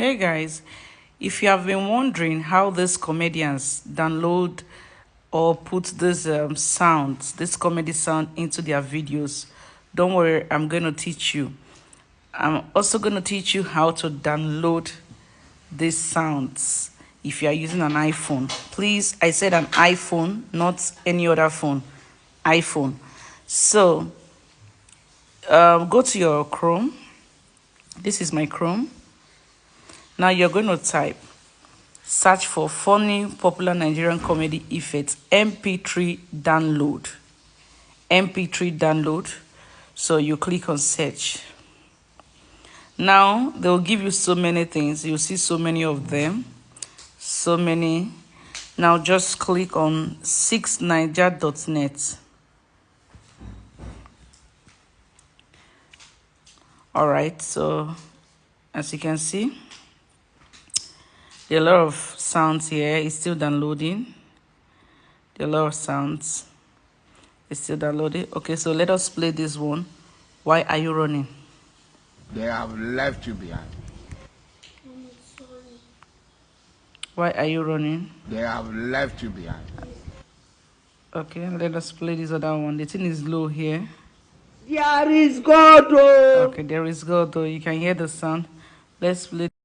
Hey guys, if you have been wondering how these comedians download or put these sounds, this comedy sound into their videos, don't worry, I'm going to teach you. I'm also going to teach you how to download these sounds if you are using an iPhone. Please, I said an iPhone, not any other phone. iPhone. So, go to your Chrome. This is my Chrome. Now you're going to type, search for funny popular Nigerian comedy effects MP3 download. MP3 download. So you click on search. Now they'll give you so many things. You'll see so many of them. So many. Now just click on 6niger.net. Alright, so as you can see, there are a lot of sounds here. It's still downloading. There are a lot of sounds. It's still downloading. Okay, so let us play this one. Why are you running? They have left you behind. Why are you running? They have left you behind. Okay, let us play this other one. The thing is low here. There is God. Oh. Okay, there is God though. You can hear the sound. Let's play.